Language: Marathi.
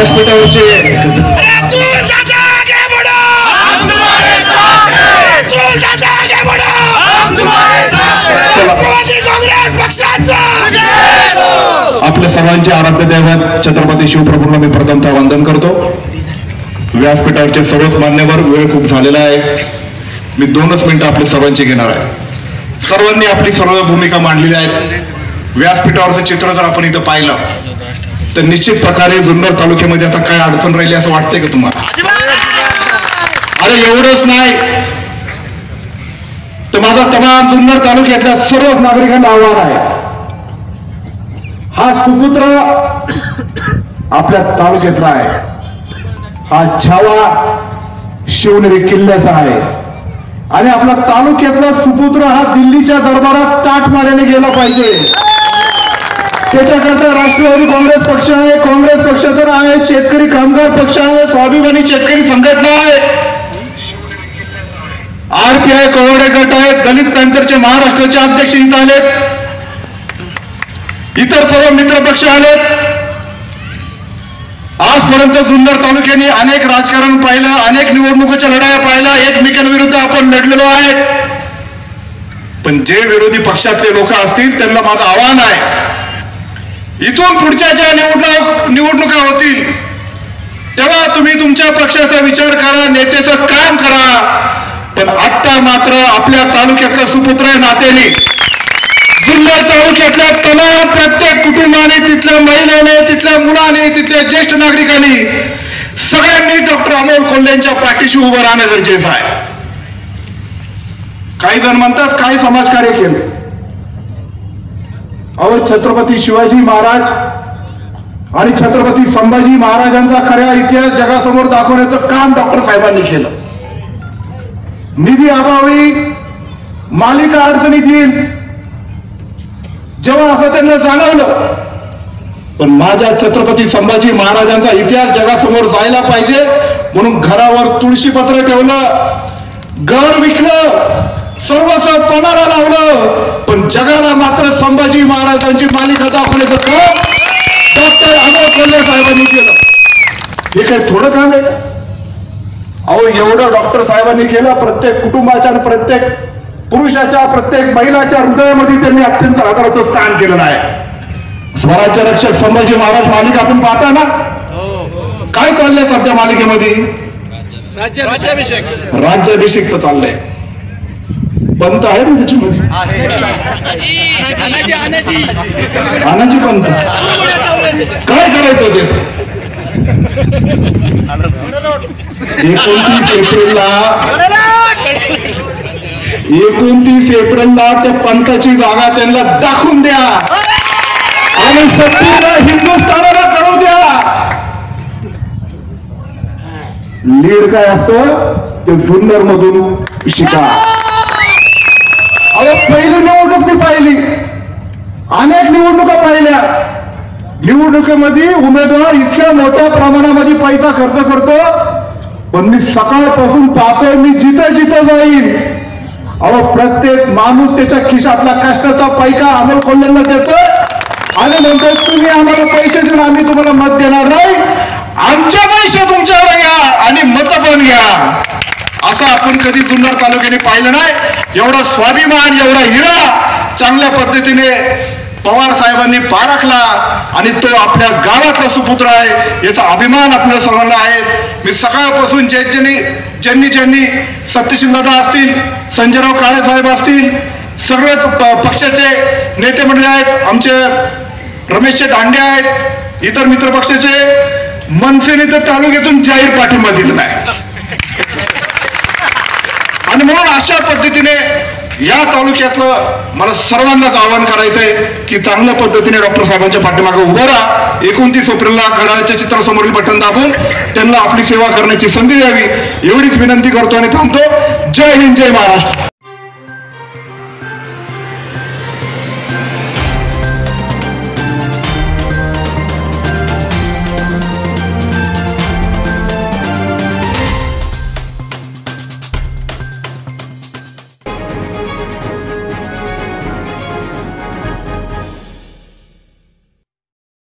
व्यासपीठावरचे आपल्या सर्वांचे आराध्य दैवत छत्रपती शिवप्रभूंना मी प्रथमतः वंदन करतो। व्यासपीठावरचे सर्वच मान्यवर, वेळ खूप झालेला आहे, मी 2च मिनिटं आपले सर्वांचे घेणार आहे। सर्वांनी आपली सर्व भूमिका मांडलेली आहे। व्यासपीठावरचं चित्र जर आपण इथं पाहिलं तर निश्चित प्रकारे जुन्नर तालुक्यामध्ये आता काय अडचण राहिली असं वाटतंय का तुम्हाला? अरे एवढंच नाही तर माझा तमाम जुन्नर तालुक्यातल्या सर्व नागरिकांना आव्हान आहे, हा सुपुत्र आपल्या तालुक्यातला आहे, हा छावा शिवनेरी किल्ल्याचा आहे आणि आपला तालुक्यातला सुपुत्र हा दिल्लीच्या दरबारात ताट मारायला गेला पाहिजे। त्याच्याकरता राष्ट्रवादी काँग्रेस पक्ष आहे, काँग्रेस पक्ष तर आहे, शेतकरी कामगार पक्ष आहे, स्वाभिमानी शेतकरी संघटना आहे, आरपीआय कवडे गट आहेत, दलित पॅंथरचे महाराष्ट्राचे अध्यक्ष इथं आलेत, इतर सर्व मित्र पक्ष आलेत। आजपर्यंत जुन्नर तालुक्याने अनेक राजकारण पाहिलं, अनेक निवडणुकीच्या लढाया पाहिल्या, एकमेकांविरुद्ध आपण लढलेलो आहे, पण जे विरोधी पक्षातले लोक असतील त्यांना माझं आव्हान आहे, इथून पुढच्या ज्या निवडणुका होतील तेव्हा तुम्ही तुमच्या पक्षाचा विचार करा, नेत्याचं काम करा, पण आता मात्र आपल्या तालुक्यातल्या सुपुत्र नात्याने जुन्नर तालुक्यातल्या तमाम प्रत्येक कुटुंबाने, तिथल्या महिलाने, तिथल्या मुलाने, तिथल्या ज्येष्ठ नागरिकांनी सगळ्यांनी डॉक्टर अमोल कोल्हेंच्या पाठीशी उभं राहणं गरजेचं आहे। काही जण म्हणतात काय समाजकार्य केलं, अहो छत्रपती शिवाजी महाराज आणि छत्रपती संभाजी महाराजांचा खऱ्या इतिहास जगासमोर दाखवण्याचं काम डॉक्टर साहेबांनी केलं। निधी अभावी मालिका अडचणीत येईल जेव्हा असं त्यांना जाणवलं, पण माझ्या छत्रपती संभाजी महाराजांचा इतिहास जगासमोर जायला पाहिजे म्हणून घरावर तुळशीपत्र ठेवलं, घर विकलं, सर्वस्व पणाला लावलं, पण जगाला मात्र संभाजी महाराजांची मालिका दाखवण्याचं काम डॉक्टर अमोल कोल्हे साहेबांनी केलं। हे काय थोडं काम आहे? अहो एवढं डॉक्टर साहेबांनी केलं, प्रत्येक कुटुंबाच्या आणि प्रत्येक पुरुषाच्या, प्रत्येक महिलाच्या हृदयामध्ये त्यांनी अत्यंत आदराचं स्थान केलेलं आहे। स्वराज्य रक्षक संभाजी महाराज मालिका आपण पाहता ना, काय चाललंय सध्या मालिकेमध्ये? राज्याभिषेक चाललंय, पंत आहे ना त्याच्यामध्ये, आनाची पंत काय करायचं ते? 29 एप्रिलला त्या पंताची जागा त्यांना दाखवून द्या आणि सत्तेला हिंदुस्थानाला कळू द्या। लीड काय असतं ते जुन्नर मधून शिका। अहो पहिली निवडणूक मी पाहिली, अनेक निवडणुका पाहिल्या, निवडणुकीमध्ये उमेदवार इतक्या मोठ्या प्रमाणामध्ये पैसा खर्च करतो, पण मी सकाळपासून पाहतोय, मी जिथं जिथं जाईल अहो प्रत्येक माणूस त्याच्या खिशातला कष्टाचा पैका अमोल कोल्हेंना देतोय आणि म्हणतोय तुम्ही आम्हाला पैसे देऊन आम्ही तुम्हाला मत देणार नाही, आमचे पैसे तुमच्याकडे घ्या आणि मत पण घ्या। असं आपण कधी जुन्नर तालुक्याने पाहिलं नाही। एवढा स्वाभिमान, एवढा हिरा चांगल्या पद्धतीने पवार साहेबांनी पारखला आणि तो आपल्या गावातला सुपुत्र आहे याचा अभिमान आपल्या सर्वांना आहे। मी सकाळपासून ज्यांनी सत्यशील दादा असतील, संजयराव काळे साहेब असतील, सगळेच पक्षाचे नेते मंडळी आहेत, आमचे रमेशचे दांडे आहेत, इतर मित्र पक्षाचे, मनसेने तर तालुक्यातून जाहीर पाठिंबा दिलेला आहे आणि म्हणून अशा पद्धतीने या तालुक्यातलं मला सर्वांनाच आवाहन करायचंय की चांगल्या पद्धतीने डॉक्टर साहेबांच्या पाठीमागे उभं राहा। 29 एप्रिलला घड्याळाच्या चित्रासमोरील बटन दाबून त्यांना आपली सेवा करण्याची संधी द्यावी एवढीच विनंती करतो आणि थांबतो। जय हिंद, जय महाराष्ट्र।